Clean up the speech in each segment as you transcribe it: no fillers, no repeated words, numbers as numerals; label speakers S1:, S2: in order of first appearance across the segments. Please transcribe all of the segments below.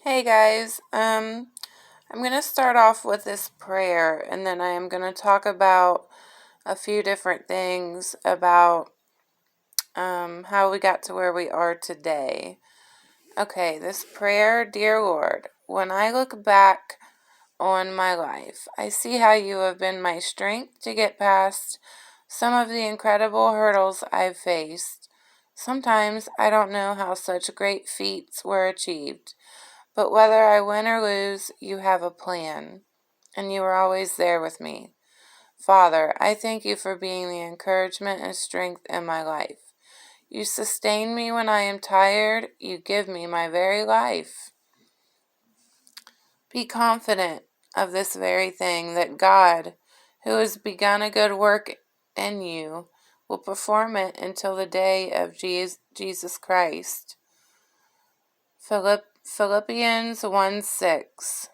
S1: Hey guys, I'm going to start off with this prayer and then I am going to talk about a few different things about how we got to where we are today. Okay, this prayer, dear Lord, when I look back on my life, I see how you have been my strength to get past some of the incredible hurdles I've faced. Sometimes I don't know how such great feats were achieved. But whether I win or lose, you have a plan, and you are always there with me. Father, I thank you for being the encouragement and strength in my life. You sustain me when I am tired. You give me my very life. Be confident of this very thing, that God, who has begun a good work in you, will perform it until the day of Jesus Christ. Philippians 1:6.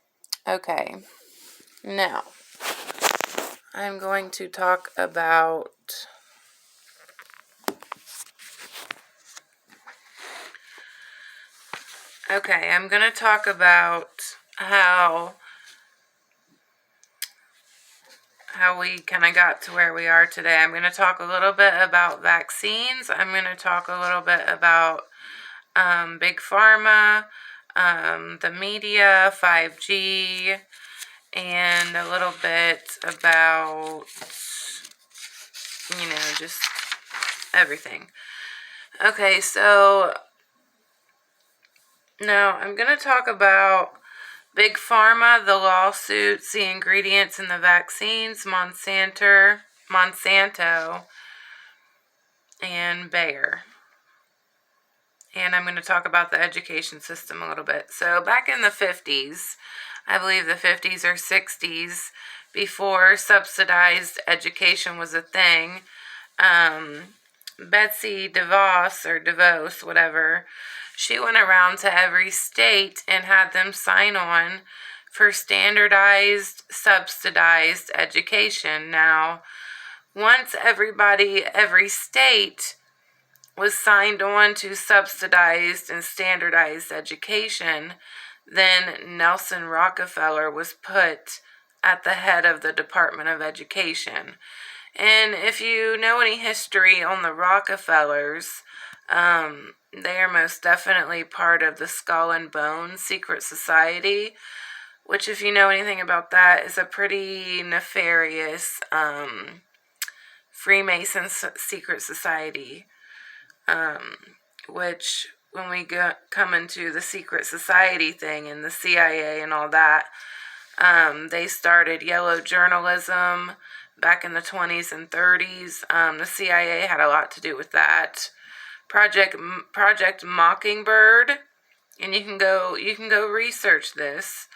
S1: Okay, now I'm going to talk about I'm going to talk about how we kind of got to where we are today. I'm going to talk a little bit about vaccines. I'm going to talk a little bit about Big Pharma, the media, 5G, and a little bit about, just everything. Okay, so now I'm going to talk about Big Pharma, the lawsuits, the ingredients in the vaccines, Monsanto, and Bayer. And I'm going to talk about the education system a little bit. So back in the 50s, I believe the 50s or 60s, before subsidized education was a thing, Betsy DeVos, whatever, she went around to every state and had them sign on for standardized, subsidized education. Now, once every state was signed on to subsidized and standardized education, then Nelson Rockefeller was put at the head of the Department of Education. And if you know any history on the Rockefellers, they are most definitely part of the Skull and Bones secret society, which, if you know anything about that, is a pretty nefarious Freemason secret society, which when we come into the secret society thing and the CIA and all that, they started yellow journalism back in the 20s and 30s. The CIA had a lot to do with that. Project Mockingbird, and you can go research this.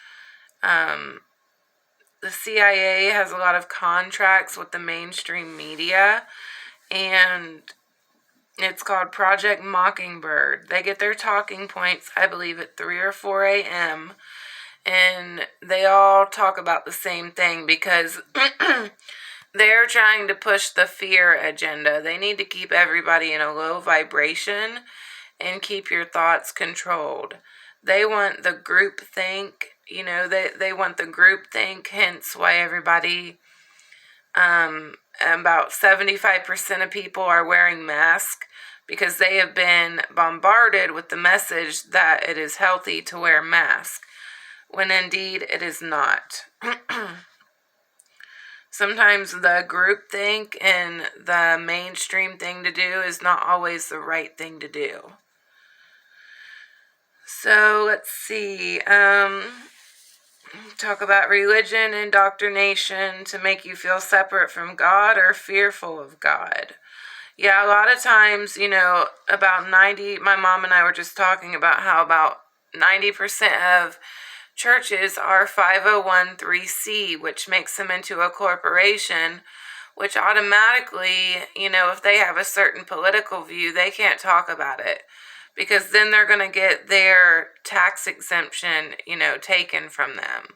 S1: The CIA has a lot of contracts with the mainstream media, and it's called Project Mockingbird. They get their talking points, I believe, at 3 or 4 a.m., and they all talk about the same thing because they're trying to push the fear agenda. They need to keep everybody in a low vibration and keep your thoughts controlled. They want the group think, they want the group think, hence why everybody, about 75% of people are wearing masks, because they have been bombarded with the message that it is healthy to wear masks, when indeed it is not. Sometimes the group think and the mainstream thing to do is not always the right thing to do. So let's see. Talk about religion, indoctrination to make you feel separate from God or fearful of God. Yeah, a lot of times, about 90, my mom and I were just talking about how about 90% of churches are 501(c), which makes them into a corporation, which automatically, if they have a certain political view, they can't talk about it, because then they're going to get their tax exemption, taken from them.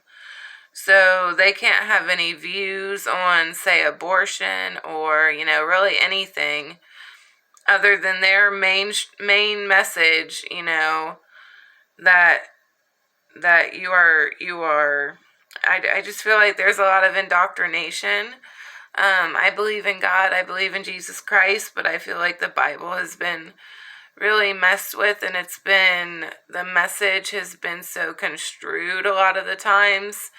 S1: So they can't have any views on, say, abortion or, really anything other than their main message, that that I just feel like there's a lot of indoctrination. I believe in God, I believe in Jesus Christ, but I feel like the Bible has been really messed with, and the message has been so construed a lot of the times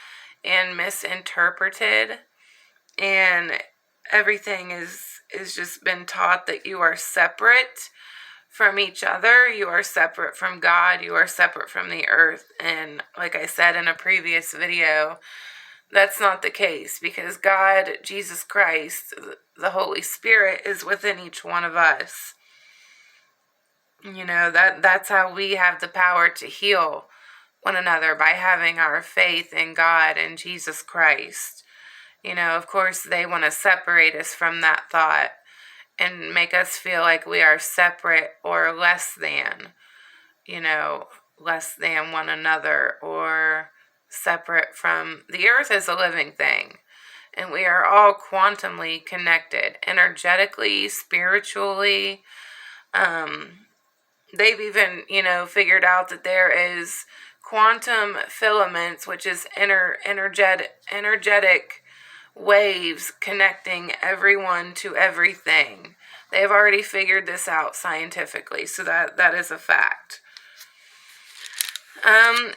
S1: and misinterpreted, and everything is just been taught that you are separate from each other, you are separate from God, you are separate from the earth. And like I said in a previous video, that's not the case, because God, Jesus Christ, the Holy Spirit is within each one of us. That's how we have the power to heal one another, by having our faith in God and Jesus Christ. Of course, they want to separate us from that thought and make us feel like we are separate or less than one another, or separate from the earth. Is a living thing, and we are all quantumly connected, energetically, spiritually. They've even, figured out that there is quantum filaments, which is energetic waves connecting everyone to everything. They've already figured this out scientifically, so that is a fact.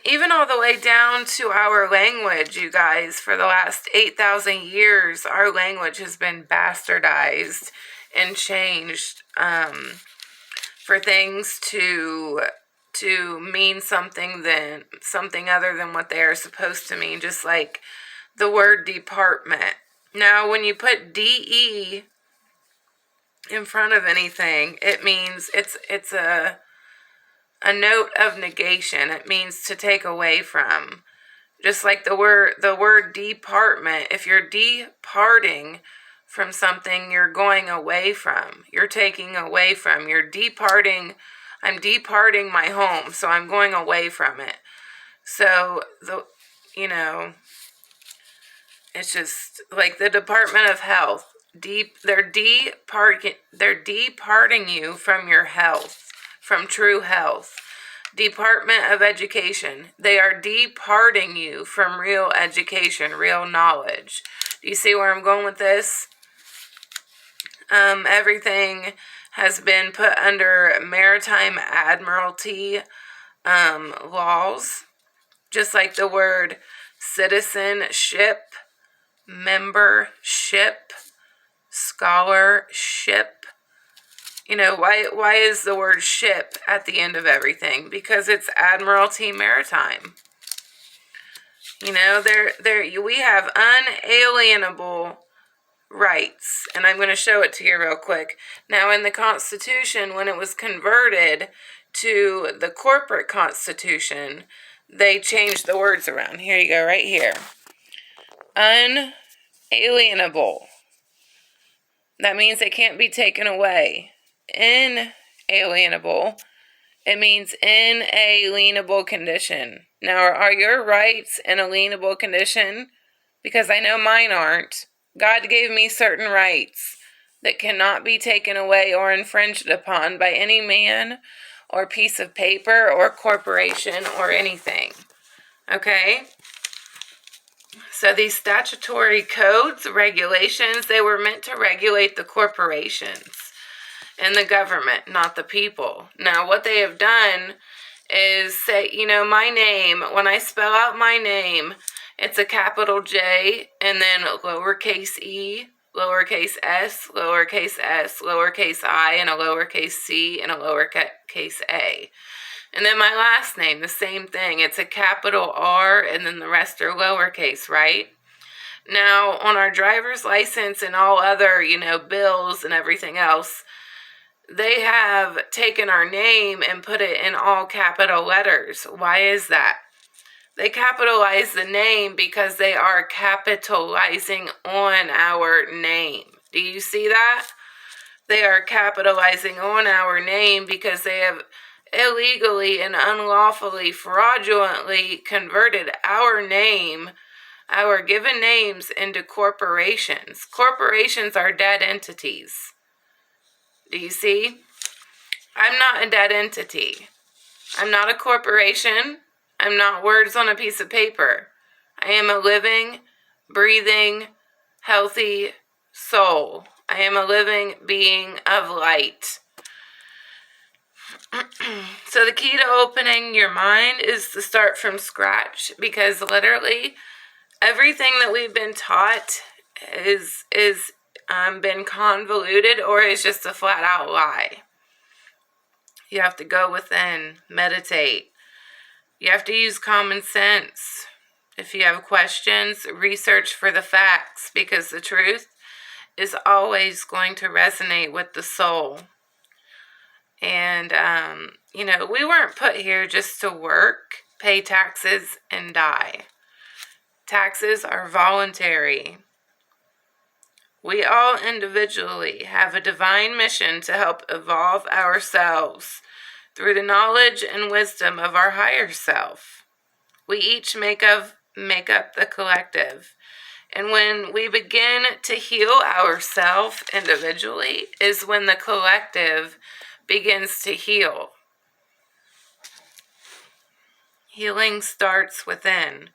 S1: Even all the way down to our language, you guys, for the last 8,000 years, our language has been bastardized and changed for things to mean something other than what they are supposed to mean, just like the word department. Now, when you put DE in front of anything, it means it's a note of negation. It means to take away from. Just like the word department, if you're departing from something, you're going away from. You're taking away from. You're departing. I'm departing my home, so I'm going away from it. So it's just like the Department of Health. They're departing you from your health, from true health. Department of Education. They are departing you from real education, real knowledge. Do you see where I'm going with this? Everything has been put under maritime admiralty laws, just like the word citizenship, membership, scholarship. Why is the word ship at the end of everything? Because it's Admiralty Maritime. We have unalienable rights, and I'm going to show it to you real quick. Now, in the Constitution, when it was converted to the corporate Constitution, they changed the words around. Here you go, right here. Unalienable. That means it can't be taken away. Inalienable. It means in a lienable condition. Now, are your rights in a lienable condition? Because I know mine aren't. God gave me certain rights that cannot be taken away or infringed upon by any man or piece of paper or corporation or anything. Okay? So these statutory codes, regulations, they were meant to regulate the corporations and the government, not the people. Now, what they have done is say, my name, when I spell out my name, it's a capital J and then lowercase e, lowercase s, lowercase I, and a lowercase c, and a lowercase a. And then my last name, the same thing. It's a capital R and then the rest are lowercase, right? Now, on our driver's license and all other, bills and everything else, they have taken our name and put it in all capital letters. Why is that? They capitalize the name because they are capitalizing on our name. Do you see that? They are capitalizing on our name because they have illegally and unlawfully, fraudulently converted our name, our given names, into corporations. Corporations are dead entities. Do you see? I'm not a dead entity. I'm not a corporation. I'm not words on a piece of paper. I am a living, breathing, healthy soul. I am a living being of light. So the key to opening your mind is to start from scratch, because literally everything that we've been taught is been convoluted, or is just a flat out lie. You have to go within, meditate. You have to use common sense. If you have questions, research for the facts, because the truth is always going to resonate with the soul. And, we weren't put here just to work, pay taxes, and die. Taxes are voluntary. We all individually have a divine mission to help evolve ourselves through the knowledge and wisdom of our higher self. We each make up the collective. And when we begin to heal ourselves individually is when the collective begins to heal. Healing starts within.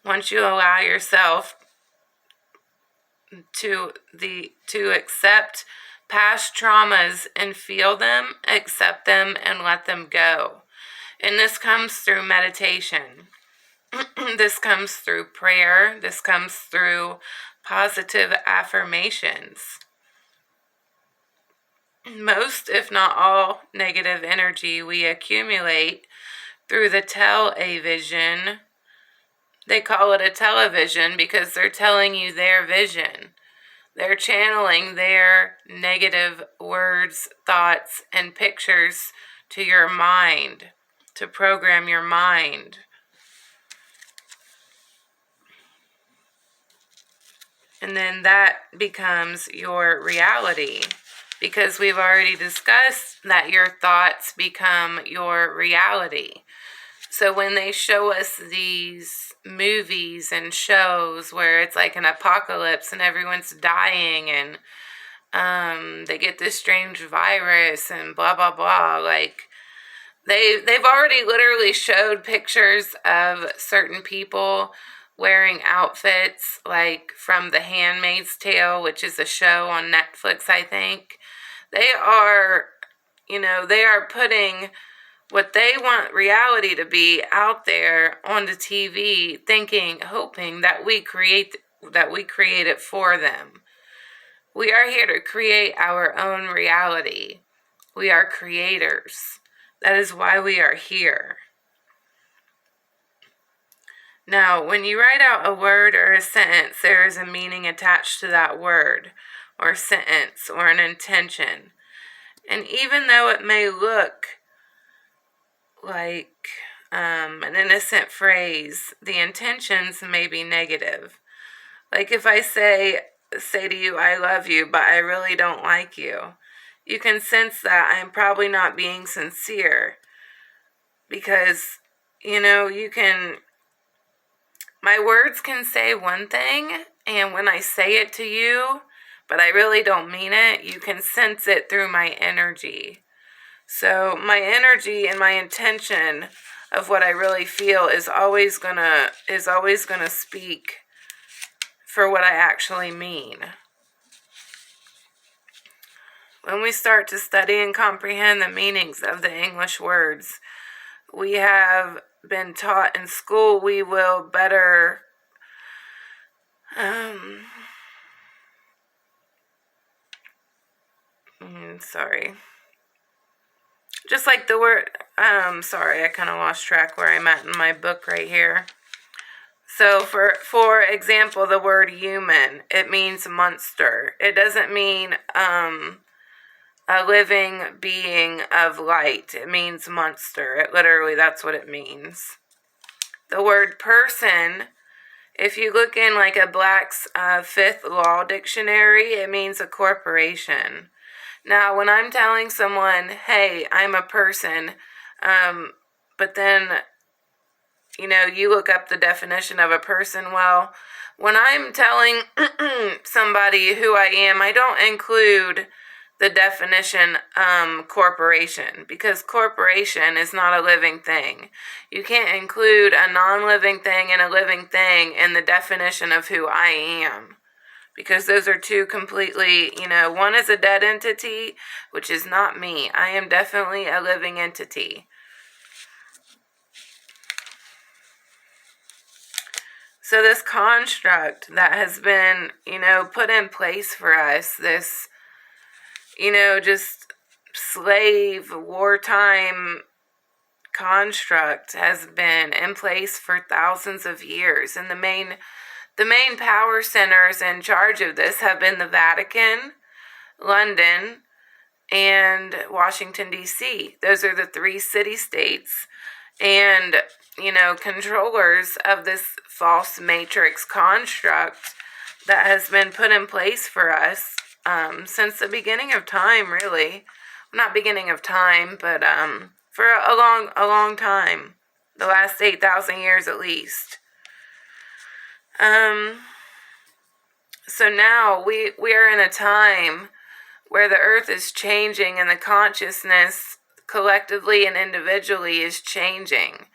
S1: Once you allow yourself to accept past traumas and feel them, accept them, and let them go. And this comes through meditation. This comes through prayer. This comes through positive affirmations. Most, if not all, negative energy we accumulate through the television. They call it a television because they're telling you their vision. They're channeling their negative words, thoughts, and pictures to your mind, to program your mind. And then that becomes your reality, because we've already discussed that your thoughts become your reality. So when they show us these movies and shows where it's like an apocalypse and everyone's dying and they get this strange virus and blah, blah, blah, like they've already literally showed pictures of certain people wearing outfits like from The Handmaid's Tale, which is a show on Netflix, I think. They are putting what they want reality to be out there on the TV, hoping that we create it for them. We are here to create our own reality. We are creators. That is why we are here. Now, when you write out a word or a sentence, there is a meaning attached to that word or sentence or an intention. And even though it may look like an innocent phrase, the intentions may be negative. Like if I say to you, I love you, but I really don't like you, you can sense that I'm probably not being sincere, because, my words can say one thing, and when I say it to you, but I really don't mean it, you can sense it through my energy. So my energy and my intention of what I really feel is always gonna speak for what I actually mean. When we start to study and comprehend the meanings of the English words we have been taught in school, we will better just like the word, sorry, I kind of lost track where I'm at in my book right here. So for example, the word human, it means monster. It doesn't mean a living being of light. It means monster. It literally, that's what it means. The word person, if you look in like a Black's Fifth Law Dictionary, it means a corporation. Now, when I'm telling someone, hey, I'm a person, but then, you look up the definition of a person, well, when I'm telling somebody who I am, I don't include the definition corporation, because corporation is not a living thing. You can't include a non-living thing and a living thing in the definition of who I am, because those are two completely, one is a dead entity, which is not me. I am definitely a living entity. So this construct that has been, put in place for us, this, just slave wartime construct has been in place for thousands of years. And the main power centers in charge of this have been the Vatican, London, and Washington, D.C. Those are the three city-states and, controllers of this false matrix construct that has been put in place for us since the beginning of time, really. Not beginning of time, but for a long time. The last 8,000 years at least. So now we are in a time where the earth is changing and the consciousness collectively and individually is changing.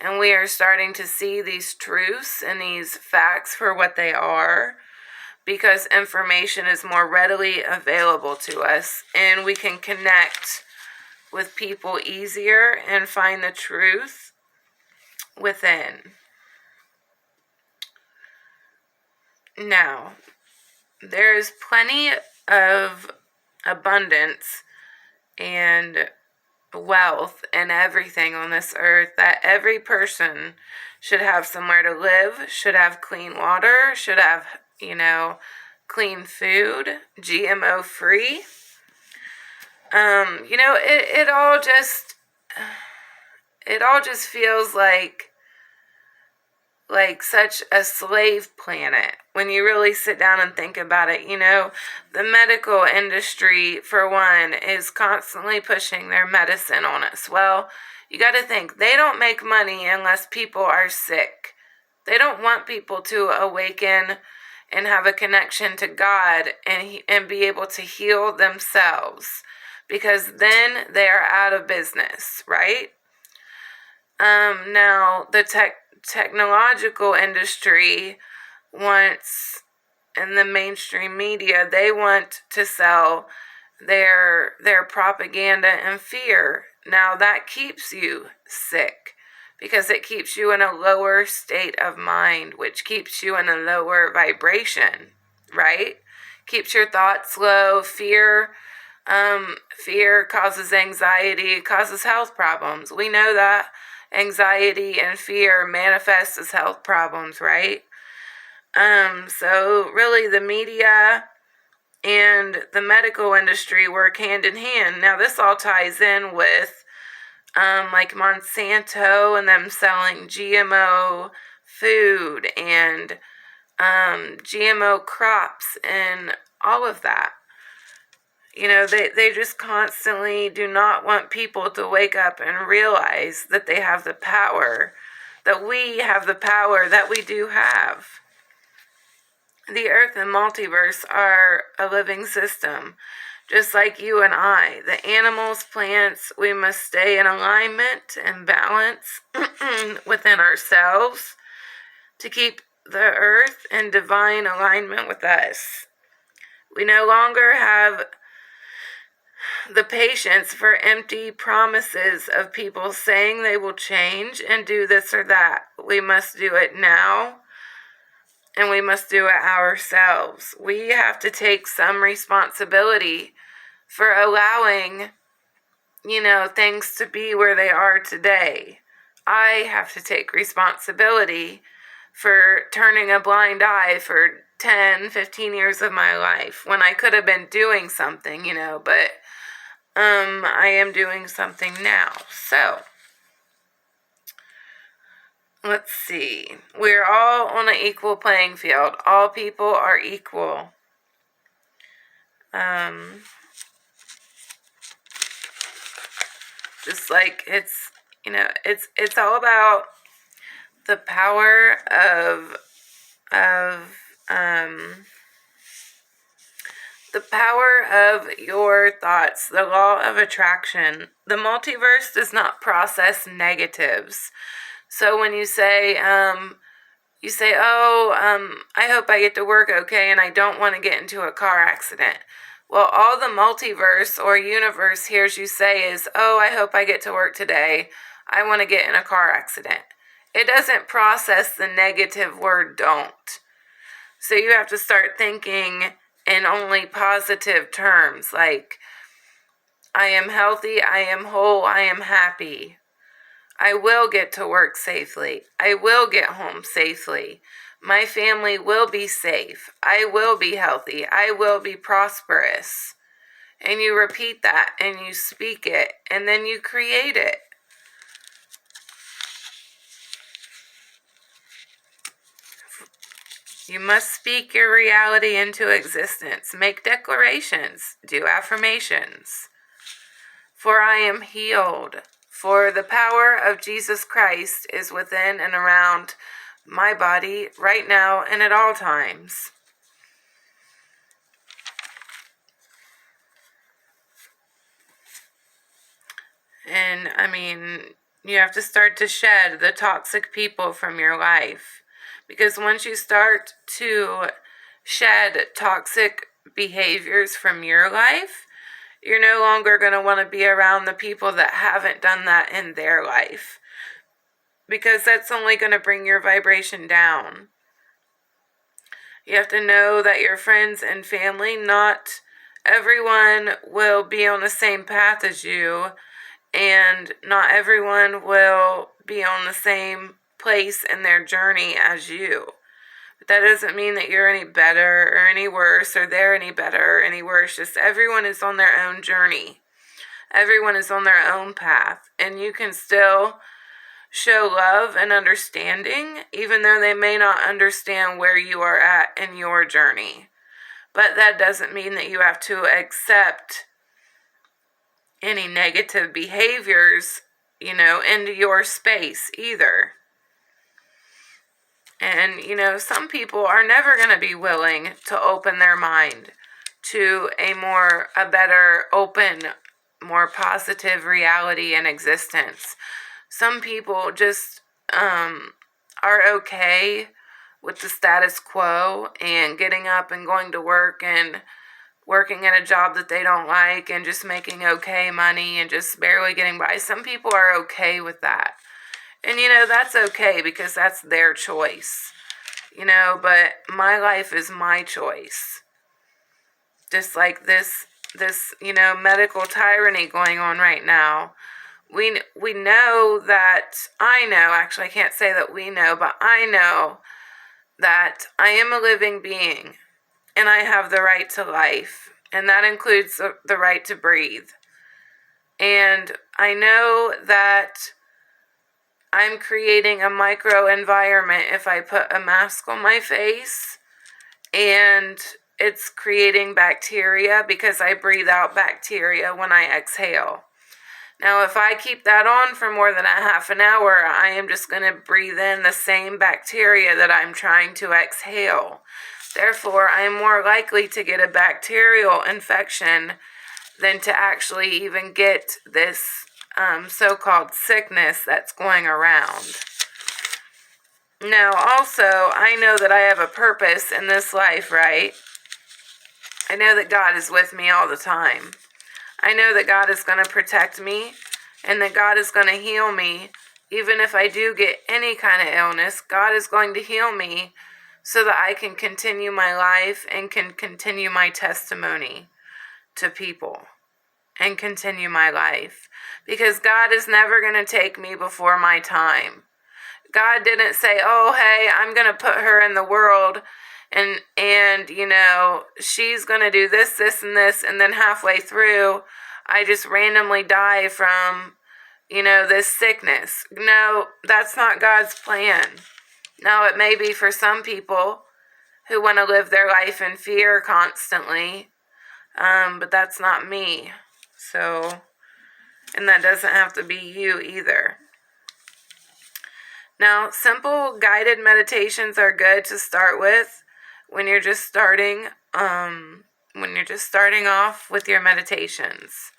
S1: And we are starting to see these truths and these facts for what they are, because information is more readily available to us and we can connect with people easier and find the truth within. Now, there's plenty of abundance and wealth and everything on this earth, that every person should have somewhere to live, should have clean water, should have, clean food, GMO free. It all just feels like such a slave planet when you really sit down and think about it. The medical industry, for one, is constantly pushing their medicine on us. Well, you got to think, they don't make money unless people are sick. They don't want people to awaken and have a connection to God and be able to heal themselves, because then they are out of business, right? Now, the technological industry wants, in the mainstream media, they want to sell their propaganda and fear. Now that keeps you sick, because it keeps you in a lower state of mind, which keeps you in a lower vibration, right? Keeps your thoughts low. Fear causes anxiety, causes health problems. We know that anxiety and fear manifest as health problems, right? So really the media and the medical industry work hand in hand. Now this all ties in with like Monsanto and them selling GMO food and GMO crops and all of that. They just constantly do not want people to wake up and realize that they have the power, that we have the power that we do have. The earth and multiverse are a living system, just like you and I. The animals, plants, we must stay in alignment and balance within ourselves to keep the earth in divine alignment with us. We no longer have the patience for empty promises of people saying they will change and do this or that. We must do it now, and we must do it ourselves. We have to take some responsibility for allowing, things to be where they are today. I have to take responsibility for turning a blind eye for 10, 15 years of my life when I could have been doing something, but I am doing something now. So, let's see. We're all on an equal playing field. All people are equal. Just like it's all about the power of The power of your thoughts, the law of attraction. The multiverse does not process negatives. So when you say, I hope I get to work okay and I don't want to get into a car accident. Well, all the multiverse or universe hears you say is, oh, I hope I get to work today. I want to get in a car accident. It doesn't process the negative word don't. So you have to start thinking in only positive terms, like, I am healthy, I am whole, I am happy. I will get to work safely. I will get home safely. My family will be safe. I will be healthy. I will be prosperous. And you repeat that and you speak it and then you create it. You must speak your reality into existence. Make declarations. Do affirmations. For I am healed. For the power of Jesus Christ is within and around my body right now and at all times. And you have to start to shed the toxic people from your life. Because once you start to shed toxic behaviors from your life, you're no longer going to want to be around the people that haven't done that in their life. Because that's only going to bring your vibration down. You have to know that your friends and family, not everyone will be on the same path as you, and not everyone will be on the same place in their journey as you. But that doesn't mean that you're any better or any worse, or they're any better or any worse. Just everyone is on their own journey. Everyone is on their own path. And you can still show love and understanding, even though they may not understand where you are at in your journey. But that doesn't mean that you have to accept any negative behaviors, into your space either. And, some people are never going to be willing to open their mind to a better, open, more positive reality and existence. Some people just are okay with the status quo and getting up and going to work and working at a job that they don't like and just making okay money and just barely getting by. Some people are okay with that. And that's okay because that's their choice. But my life is my choice. Just like this medical tyranny going on right now. We know that, actually I can't say that we know, but I know that I am a living being and I have the right to life, and that includes the right to breathe. And I know that I'm creating a micro environment if I put a mask on my face, and it's creating bacteria because I breathe out bacteria when I exhale. Now, if I keep that on for more than a half an hour, I am just going to breathe in the same bacteria that I'm trying to exhale. Therefore, I am more likely to get a bacterial infection than to actually even get this so-called sickness that's going around. Now, also, I know that I have a purpose in this life, right? I know that God is with me all the time. I know that God is going to protect me and that God is going to heal me. Even if I do get any kind of illness, God is going to heal me so that I can continue my life and can continue my testimony to people and continue my life. Because God is never going to take me before my time. God didn't say, oh, hey, I'm going to put her in the world and she's going to do this, this, and this, and then halfway through, I just randomly die from, this sickness. No, that's not God's plan. Now, it may be for some people who want to live their life in fear constantly, but that's not me. So, and that doesn't have to be you either. Now, simple guided meditations are good to start with when you're just starting. when you're just starting off with your meditations.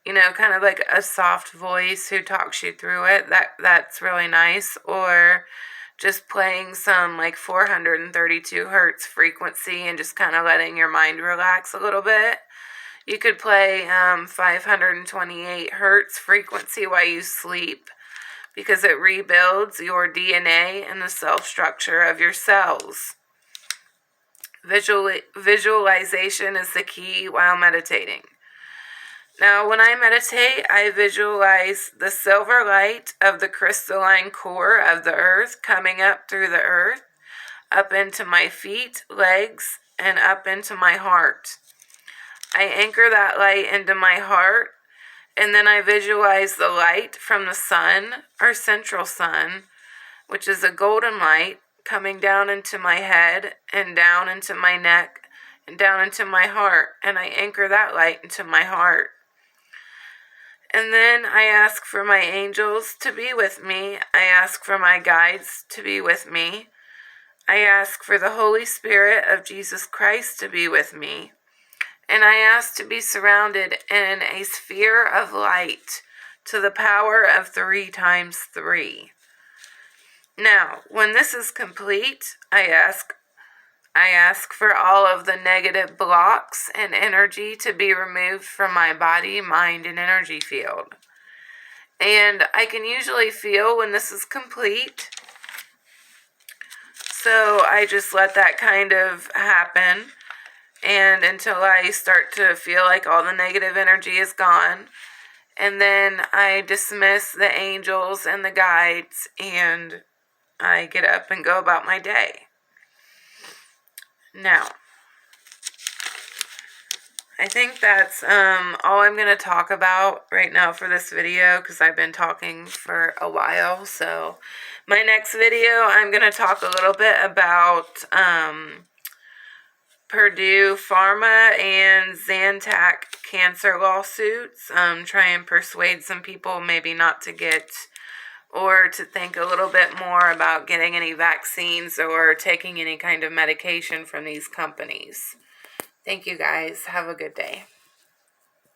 S1: Kind of like a soft voice who talks you through it. That's really nice. Or just playing some like 432 hertz frequency and just kind of letting your mind relax a little bit. You could play 528 hertz frequency while you sleep, because it rebuilds your DNA and the cell structure of your cells. Visualization is the key while meditating. Now, when I meditate, I visualize the silver light of the crystalline core of the earth coming up through the earth, up into my feet, legs, and up into my heart. I anchor that light into my heart, and then I visualize the light from the sun, our central sun, which is a golden light, coming down into my head and down into my neck and down into my heart. And I anchor that light into my heart. And then I ask for my angels to be with me. I ask for my guides to be with me. I ask for the Holy Spirit of Jesus Christ to be with me. And I ask to be surrounded in a sphere of light to the power of 3 times 3. Now, when this is complete, I ask for all of the negative blocks and energy to be removed from my body, mind, and energy field. And I can usually feel when this is complete. So I just let that kind of happen. And until I start to feel like all the negative energy is gone. And then I dismiss the angels and the guides, and I get up and go about my day. Now, I think that's all I'm going to talk about right now for this video, because I've been talking for a while. So my next video, I'm going to talk a little bit about Purdue Pharma and Zantac cancer lawsuits. Try and persuade some people maybe not to get, or to think a little bit more about getting any vaccines or taking any kind of medication from these companies. Thank you guys. Have a good day.